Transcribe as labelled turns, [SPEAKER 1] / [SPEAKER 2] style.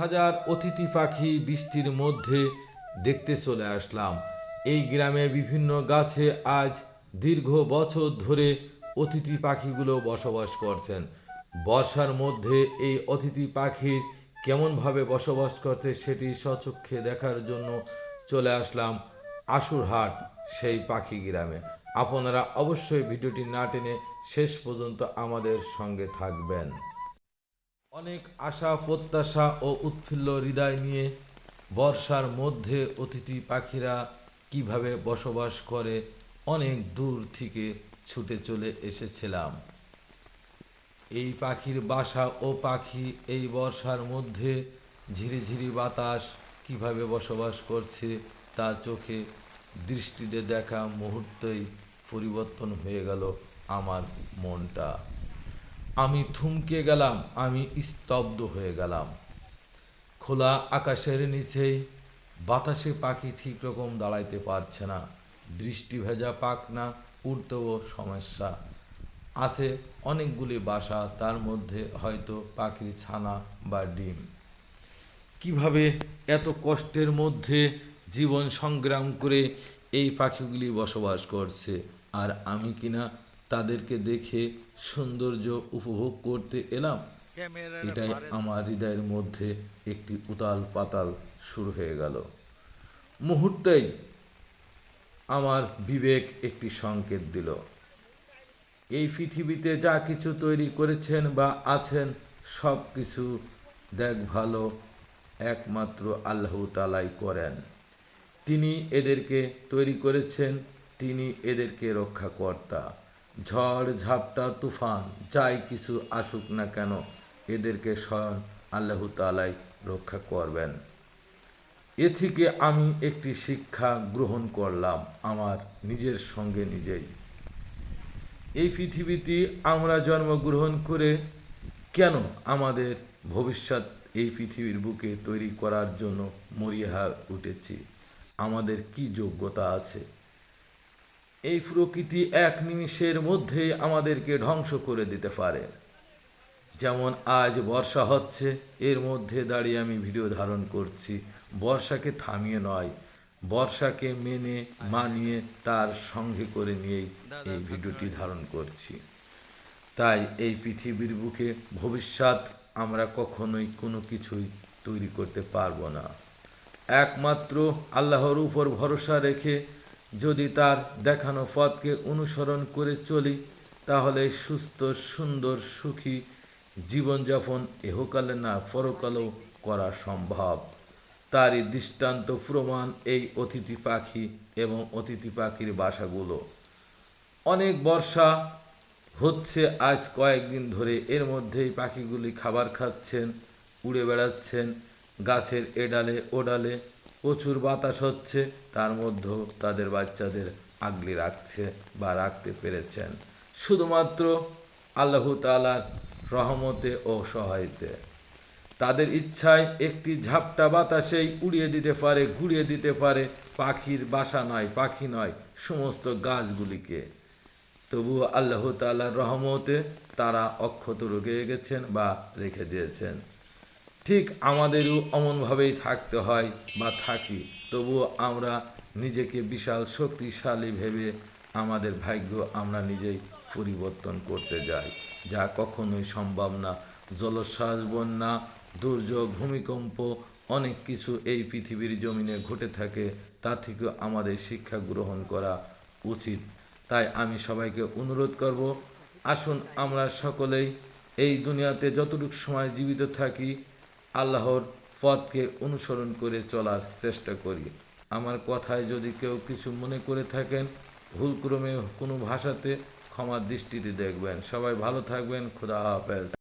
[SPEAKER 1] হাজার অতিথি পাখি বৃষ্টির মধ্যে দেখতে চলে আসলাম। এই গ্রামে বিভিন্ন গাছে আজ দীর্ঘ বছর ধরে অতিথি পাখিগুলো বসবাস করছেন। বর্ষার মধ্যে এই অতিথি পাখির কেমনভাবে বসবাস করছে সেটি স্বচক্ষে দেখার জন্য চলে আসলাম আশুরহাট সেই পাখি গ্রামে। আপনারা অবশ্যই ভিডিওটি না টেনে শেষ পর্যন্ত আমাদের সঙ্গে থাকবেন। অনেক আশা প্রত্যাশা ও উৎফুল্ল হৃদয় নিয়ে বর্ষার মধ্যে অতিথি পাখিরা কিভাবে বসবাস করে অনেক দূর থেকে ছুটে চলে এসেছিলাম। এই পাখির বাসা ও পাখি এই বর্ষার মধ্যে ঝিরিঝিরি বাতাস কিভাবে বসবাস করছে তা চোখে দৃষ্টিতে দেখা মুহূর্তেই পরিবর্তন হয়ে গেল আমার মনটা। আমি থমকে গেলাম, আমি স্তব্ধ হয়ে গেলাম। খোলা আকাশের নিচেই বাতাসে পাখি ঠিক রকম দাঁড়াইতে পারছে না। বৃষ্টি ভেজা পাখনা উড়তেও সমস্যা। আছে অনেকগুলি বাসা, তার মধ্যে হয়তো পাখির ছানা বা ডিম। কিভাবে এত কষ্টের মধ্যে জীবন সংগ্রাম করে এই পাখিগুলি বসবাস করছে, আর আমি কিনা তাদেরকে দেখে সৌন্দর্য উপভোগ করতে এলাম। এটাই আমার হৃদয়ের মধ্যে একটি উতাল পাতাল শুরু হয়ে গেল। মুহূর্তেই আমার বিবেক একটি সংকেত দিল, এই পৃথিবীতে যা কিছু তৈরি করেছেন বা আছেন সব কিছু দেখভালও একমাত্র আল্লাহ তাআলাই করেন। তিনি এদেরকে তৈরি করেছেন, তিনি এদেরকে রক্ষাকর্তা। ঝড় ঝাপটা তুফান যাই কিছু আসুক না কেন এদেরকে স্বয়ং আল্লাহ তাআলাই রক্ষা করবেন। এ থেকে আমি একটি শিক্ষা গ্রহণ করলাম আমার নিজের সঙ্গে নিজেই। এই পৃথিবীতে আমরা জন্মগ্রহণ করে কেন আমাদের ভবিষ্যৎ এই পৃথিবীর বুকে তৈরি করার জন্য মরিয়া উঠেছি? আমাদের কি যোগ্যতা আছে? এই প্রকৃতি এক নিমিষের মধ্যেই আমাদেরকে ধ্বংস করে দিতে পারে। যেমন আজ বর্ষা হচ্ছে, এর মধ্যে দাঁড়িয়ে আমি ভিডিও ধারণ করছি। বর্ষাকে থামিয়ে নয়, বর্ষাকে মেনে মানিয়ে তার সঙ্গে করে নিয়েই এই ভিডিওটি ধারণ করছি। তাই এই পৃথিবীর বুকে ভবিষ্যৎ আমরা কখনোই কোনো কিছুই তৈরি করতে পারবো না। একমাত্র আল্লাহর উপর ভরসা রেখে যদি তার দেখানো পথকে অনুসরণ করে চলি, তাহলে সুস্থ সুন্দর সুখী জীবনযাপন ইহকালে না পরকালেও করা সম্ভব। তারই দৃষ্টান্ত প্রমাণ এই অতিথি পাখি এবং অতিথি পাখির বাসাগুলো। অনেক বর্ষা হচ্ছে আজ কয়েকদিন ধরে, এর মধ্যেই পাখিগুলি খাবার খাচ্ছেন, উড়ে বেড়াচ্ছেন গাছের এডালে ওডালে। প্রচুর বাতাস হচ্ছে, তার মধ্যেও তাদের বাচ্চাদের আগলে রাখছে বা রাখতে পেরেছেন শুধুমাত্র আল্লাহ তাআলার রহমতে ও সহায়তে। তাদের ইচ্ছায় একটি ঝাপটা বাতাসেই উড়িয়ে দিতে পারে, ঘুরিয়ে দিতে পারে পাখির বাসা নয়, পাখি নয়, সমস্ত গাছগুলিকে। তবুও আল্লাহ তাআলার রহমতে তারা অক্ষত রয়ে গেছেন বা রেখে দিয়েছেন। ঠিক আমাদেরও অমনভাবেই থাকতে হয় বা থাকি, তবুও আমরা নিজেকে বিশাল শক্তিশালী ভেবে আমাদের ভাগ্য আমরা নিজেই পরিবর্তন করতে যাই, যা কখনোই সম্ভব না। জলোচ্ছ্বাস, বন্যা, দুর্যোগ, ভূমিকম্প অনেক কিছু এই পৃথিবীর জমিনে ঘটে থাকে, তা থেকেও আমাদের শিক্ষা গ্রহণ করা উচিত। তাই আমি সবাইকে অনুরোধ করব, আসুন আমরা সকলেই এই দুনিয়াতে যতটুকু সময় জীবিত থাকি আল্লাহর পথকে অনুসরণ করে চলার চেষ্টা করি। আমার কথায় যদি কেউ কিছু মনে করে থাকেন, ভুলক্রমে কোনো ভাষাতে ক্ষমার দৃষ্টিতে দেখবেন। সবাই ভালো থাকবেন। খোদা হাফেজ।